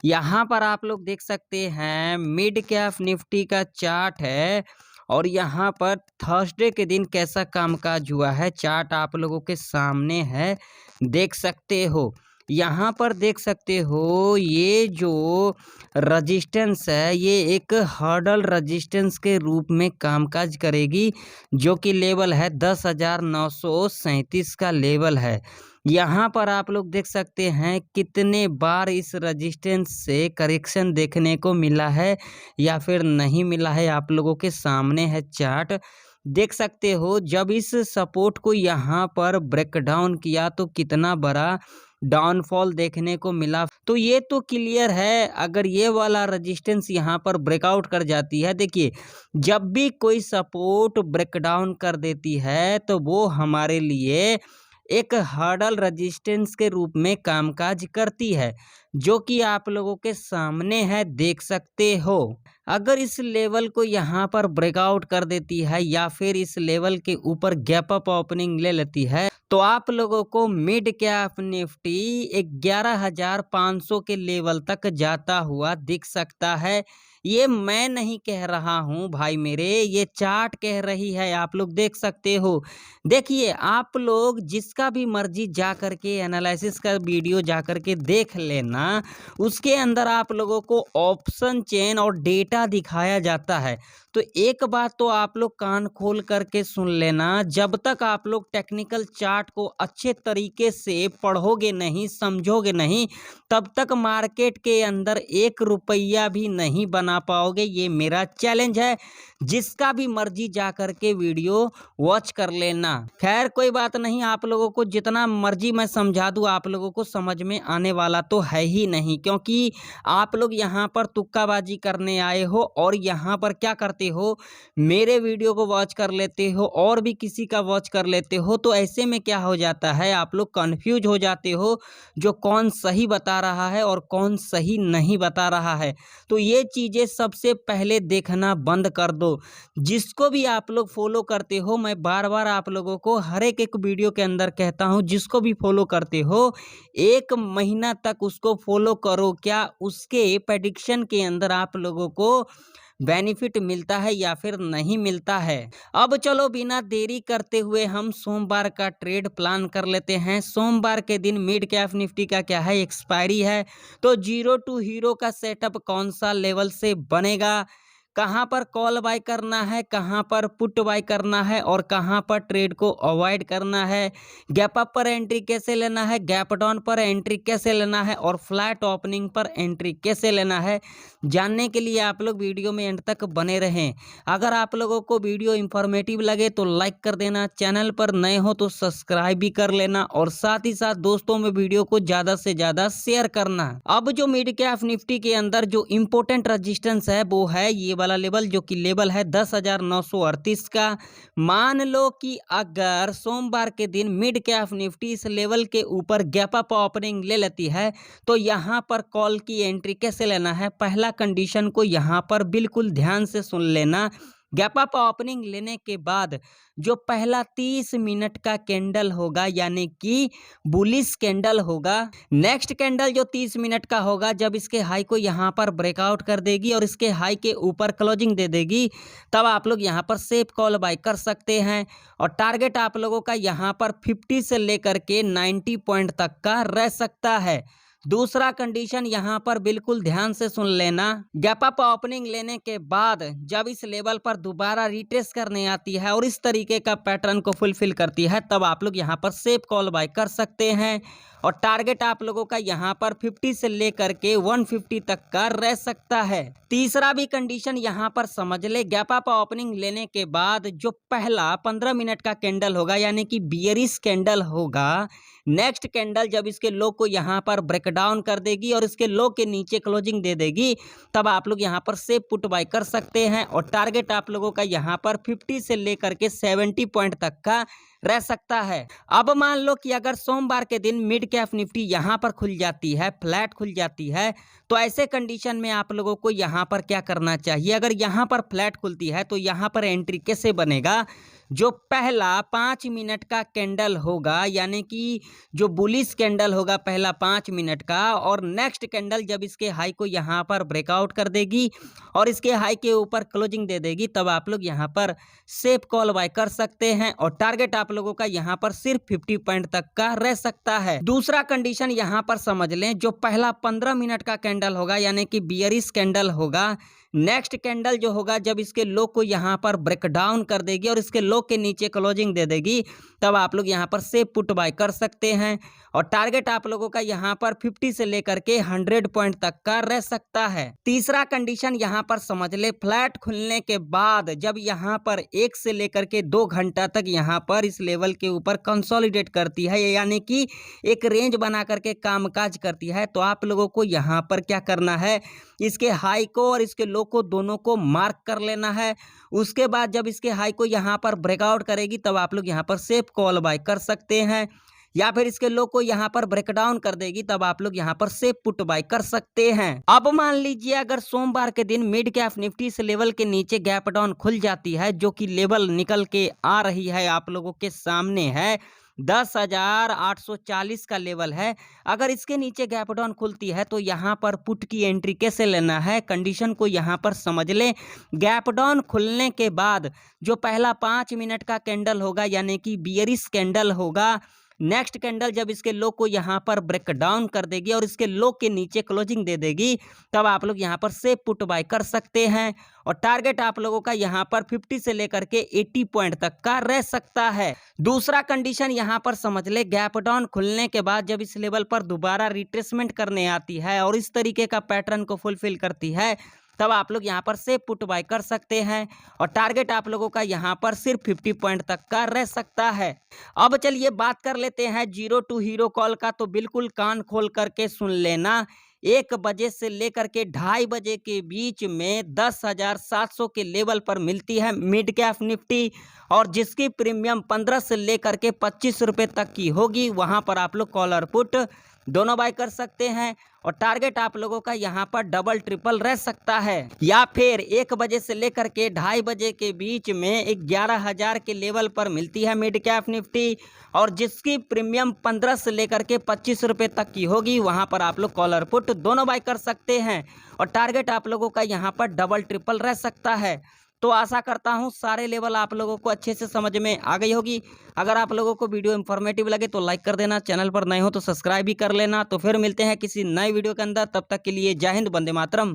यहाँ पर आप लोग देख सकते हैं मिड कैप निफ्टी का चार्ट है और यहाँ पर थर्सडे के दिन कैसा कामकाज हुआ है चार्ट आप लोगों के सामने है, देख सकते हो। यहाँ पर देख सकते हो ये जो रजिस्टेंस है ये एक हर्डल रजिस्टेंस के रूप में कामकाज करेगी, जो कि लेवल है 10,937 का लेवल है। यहाँ पर आप लोग देख सकते हैं कितने बार इस रजिस्टेंस से करेक्शन देखने को मिला है या फिर नहीं मिला है, आप लोगों के सामने है चार्ट, देख सकते हो। जब इस सपोर्ट को यहाँ पर ब्रेक डाउन किया तो कितना बड़ा डाउनफॉल देखने को मिला। तो ये तो क्लियर है, अगर ये वाला रजिस्टेंस यहाँ पर ब्रेकआउट कर जाती है, देखिए जब भी कोई सपोर्ट ब्रेक डाउन कर देती है तो वो हमारे लिए एक हर्डल रेजिस्टेंस के रूप में कामकाज करती है, जो कि आप लोगों के सामने है, देख सकते हो। अगर इस लेवल को यहाँ पर ब्रेकआउट कर देती है या फिर इस लेवल के ऊपर गैप अप ओपनिंग ले लेती है तो आप लोगों को मिड कैप निफ्टी 11,500 के लेवल तक जाता हुआ दिख सकता है। ये मैं नहीं कह रहा हूँ भाई मेरे, ये चार्ट कह रही है, आप लोग देख सकते हो। देखिए आप लोग जिसका भी मर्जी जा कर के एनालिसिस का वीडियो जा कर के देख लेना, उसके अंदर आप लोगों को ऑप्शन चेन और डेटा दिखाया जाता है। तो एक बात तो आप लोग कान खोल करके सुन लेना, जब तक आप लोग टेक्निकल चार्ट को अच्छे तरीके से पढ़ोगे नहीं, समझोगे नहीं, तब तक मार्केट के अंदर 1 रुपया भी नहीं बना पाओगे। ये मेरा चैलेंज है, जिसका भी मर्जी जा करके वीडियो वॉच कर लेना। खैर कोई बात नहीं, आप लोगों को जितना मर्जी मैं समझा दूँ आप लोगों को समझ में आने वाला तो है ही नहीं, क्योंकि आप लोग यहाँ पर तुक्काबाजी करने आए हो और यहाँ पर क्या करते हो, मेरे वीडियो को वॉच कर लेते हो और भी किसी का वॉच कर लेते हो। तो ऐसे में क्या हो जाता है, आप लोग कंफ्यूज हो जाते हो जो कौन सही बता रहा है और कौन सही नहीं बता रहा है। तो ये चीज़ें सबसे पहले देखना बंद कर दो। जिसको भी आप लोग फॉलो करते हो, मैं बार बार आप लोगों को हर एक वीडियो के अंदर कहता हूँ, जिसको भी फॉलो करते हो 1 महीना तक उसको फॉलो करो, क्या उसके प्रेडिक्शन के अंदर आप लोगों को बेनिफिट मिलता है या फिर नहीं मिलता है। अब चलो बिना देरी करते हुए हम सोमवार का ट्रेड प्लान कर लेते हैं। सोमवार के दिन मिड कैप निफ्टी का क्या है, एक्सपायरी है, तो 0 टू हीरो का सेटअप कौन सा लेवल से बनेगा, कहाँ पर कॉल बाय करना है, कहाँ पर पुट बाय करना है और कहाँ पर ट्रेड को अवॉइड करना है, गैप अप पर एंट्री कैसे लेना है, गैप डाउन पर एंट्री कैसे लेना है और फ्लैट ओपनिंग पर एंट्री कैसे लेना है, जानने के लिए आप लोग वीडियो में एंड तक बने रहें। अगर आप लोगों को वीडियो इंफॉर्मेटिव लगे तो लाइक कर देना, चैनल पर नए हो तो सब्सक्राइब भी कर लेना और साथ ही साथ दोस्तों में वीडियो को ज़्यादा से ज़्यादा शेयर करना। अब जो मिड कैप निफ्टी के अंदर जो इम्पोर्टेंट रजिस्टेंस है वो है ये वाला लेवल, जो कि लेवल है 10,938 का। मान लो कि अगर सोमवार के दिन मिड कैप निफ्टी इस लेवल के ऊपर गैप अप ओपनिंग ले लेती है तो यहाँ पर कॉल की एंट्री कैसे लेना है, पहला कंडीशन को यहाँ पर बिल्कुल ध्यान से सुन लेना। गैप अप ओपनिंग लेने के बाद जो पहला 30 मिनट का कैंडल होगा, यानी कि बुलिश कैंडल होगा, नेक्स्ट कैंडल जो 30 मिनट का होगा, जब इसके हाई को यहाँ पर ब्रेकआउट कर देगी और इसके हाई के ऊपर क्लोजिंग दे देगी, तब आप लोग यहाँ पर सेफ कॉल बाय कर सकते हैं। और टारगेट आप लोगों का यहाँ पर 50 से लेकर के 90 पॉइंट तक का रह सकता है। दूसरा कंडीशन यहाँ पर बिल्कुल ध्यान से सुन लेना, गैप अप ओपनिंग लेने के बाद जब इस लेवल पर दोबारा रिटेस्ट करने आती है और इस तरीके का पैटर्न को फुलफिल करती है, तब आप लोग यहाँ पर सेफ कॉल बाय कर सकते हैं। और टारगेट आप लोगों का यहाँ पर 50 से लेकर के 150 तक का रह सकता है। तीसरा भी कंडीशन यहाँ पर समझ ले, गैप अप ओपनिंग लेने के बाद जो पहला 15 मिनट का कैंडल होगा, यानी कि बियरिश कैंडल होगा, नेक्स्ट कैंडल जब इसके लो को यहाँ पर ब्रेक डाउन कर देगी और इसके लो के नीचे क्लोजिंग दे देगी, तब आप लोग यहाँ पर सेफ पुट बाय कर सकते हैं। और टारगेट आप लोगों का यहाँ पर 50 से लेकर के 70 पॉइंट तक का रह सकता है। अब मान लो कि अगर सोमवार के दिन मिड कैप निफ्टी यहाँ पर खुल जाती है, फ्लैट खुल जाती है, तो ऐसे कंडीशन में आप लोगों को यहाँ पर क्या करना चाहिए, अगर यहाँ पर फ्लैट खुलती है तो यहाँ पर एंट्री कैसे बनेगा, जो पहला 5 मिनट का कैंडल होगा, यानी कि जो बुलिश कैंडल होगा पहला 5 मिनट का, और नेक्स्ट कैंडल जब इसके हाई को यहाँ पर ब्रेकआउट कर देगी और इसके हाई के ऊपर क्लोजिंग दे देगी, तब आप लोग यहाँ पर सेफ कॉल बाय कर सकते हैं। और टारगेट आप लोगों का यहाँ पर सिर्फ 50 पॉइंट तक का रह सकता है। दूसरा कंडीशन यहाँ पर समझ लें, जो पहला 15 मिनट का कैंडल होगा, यानी कि बियरिश कैंडल होगा, नेक्स्ट कैंडल जो होगा जब इसके लो को यहाँ पर ब्रेक डाउन कर देगी और इसके लो के नीचे क्लोजिंग दे देगी, तब आप लोग यहाँ पर सेफ पुट बाय कर सकते हैं। और टारगेट आप लोगों का यहाँ पर 50 से लेकर के 100 पॉइंट तक का रह सकता है। तीसरा कंडीशन यहाँ पर समझ ले, फ्लैट खुलने के बाद जब यहाँ पर 1 से लेकर के 2 घंटा तक यहाँ पर इस लेवल के ऊपर कंसोलिडेट करती है, यानी कि एक रेंज बना करके कामकाज करती है, तो आप लोगों को यहाँ पर क्या करना है, इसके हाई को और इसके लो को दोनों को मार्क कर लेना है। उसके बाद जब इसके हाई को यहाँ पर ब्रेकआउट करेगी, तब आप लोग यहाँ पर सेफ कॉल बाय कर सकते हैं, या फिर इसके लो को यहाँ पर ब्रेकडाउन कर देगी, तब आप लोग यहाँ पर सेफ पुट बाय कर सकते हैं। अब मान लीजिए अगर सोमवार के दिन मिड कैप निफ्टी इस लेवल के नीचे गैप डाउन खुल जाती है, जो कि लेवल निकल के आ रही है आप लोगों के सामने है 10,840 का लेवल है। अगर इसके नीचे गैप डाउन खुलती है तो यहाँ पर पुट की एंट्री कैसे लेना है, कंडीशन को यहाँ पर समझ लें। गैप डाउन खुलने के बाद जो पहला 5 मिनट का कैंडल होगा, यानी कि बियरिश कैंडल होगा, नेक्स्ट कैंडल जब इसके लो को यहाँ पर ब्रेक डाउन कर देगी और इसके लो के नीचे क्लोजिंग दे देगी, तब आप लोग यहाँ पर सेफ पुट बाय कर सकते हैं। और टारगेट आप लोगों का यहाँ पर 50 से लेकर के 80 पॉइंट तक का रह सकता है। दूसरा कंडीशन यहाँ पर समझ ले, गैप डाउन खुलने के बाद जब इस लेवल पर दोबारा रिट्रेसमेंट करने आती है और इस तरीके का पैटर्न को फुलफिल करती है, तब आप लोग यहाँ पर सेफ पुट बाय कर सकते हैं। और टारगेट आप लोगों का यहाँ पर सिर्फ 50 पॉइंट तक का रह सकता है। अब चलिए बात कर लेते हैं जीरो टू हीरो कॉल का, तो बिल्कुल कान खोल करके सुन लेना। 1 बजे से लेकर के 2:30 बजे के बीच में 10,700 के लेवल पर मिलती है मिड कैप निफ्टी, और जिसकी प्रीमियम 15 से लेकर के 25 रुपये तक की होगी, वहां पर आप लोग कॉल और पुट दोनों बाय कर सकते हैं। और टारगेट आप लोगों का यहाँ पर डबल ट्रिपल रह सकता है। या फिर 1 बजे से लेकर के 2:30 बजे के बीच में 11,000 के लेवल पर मिलती है मिड कैप निफ्टी, और जिसकी प्रीमियम 15 से लेकर के 25 रुपये तक की होगी, वहां पर आप लोग कॉल और पुट दोनों बाय कर सकते हैं। और टारगेट आप लोगों का यहाँ पर डबल ट्रिपल रह सकता है। तो आशा करता हूँ सारे लेवल आप लोगों को अच्छे से समझ में आ गई होगी। अगर आप लोगों को वीडियो इन्फॉर्मेटिव लगे तो लाइक कर देना, चैनल पर नए हो तो सब्सक्राइब भी कर लेना। तो फिर मिलते हैं किसी नए वीडियो के अंदर, तब तक के लिए जय हिंद, वंदे मातरम।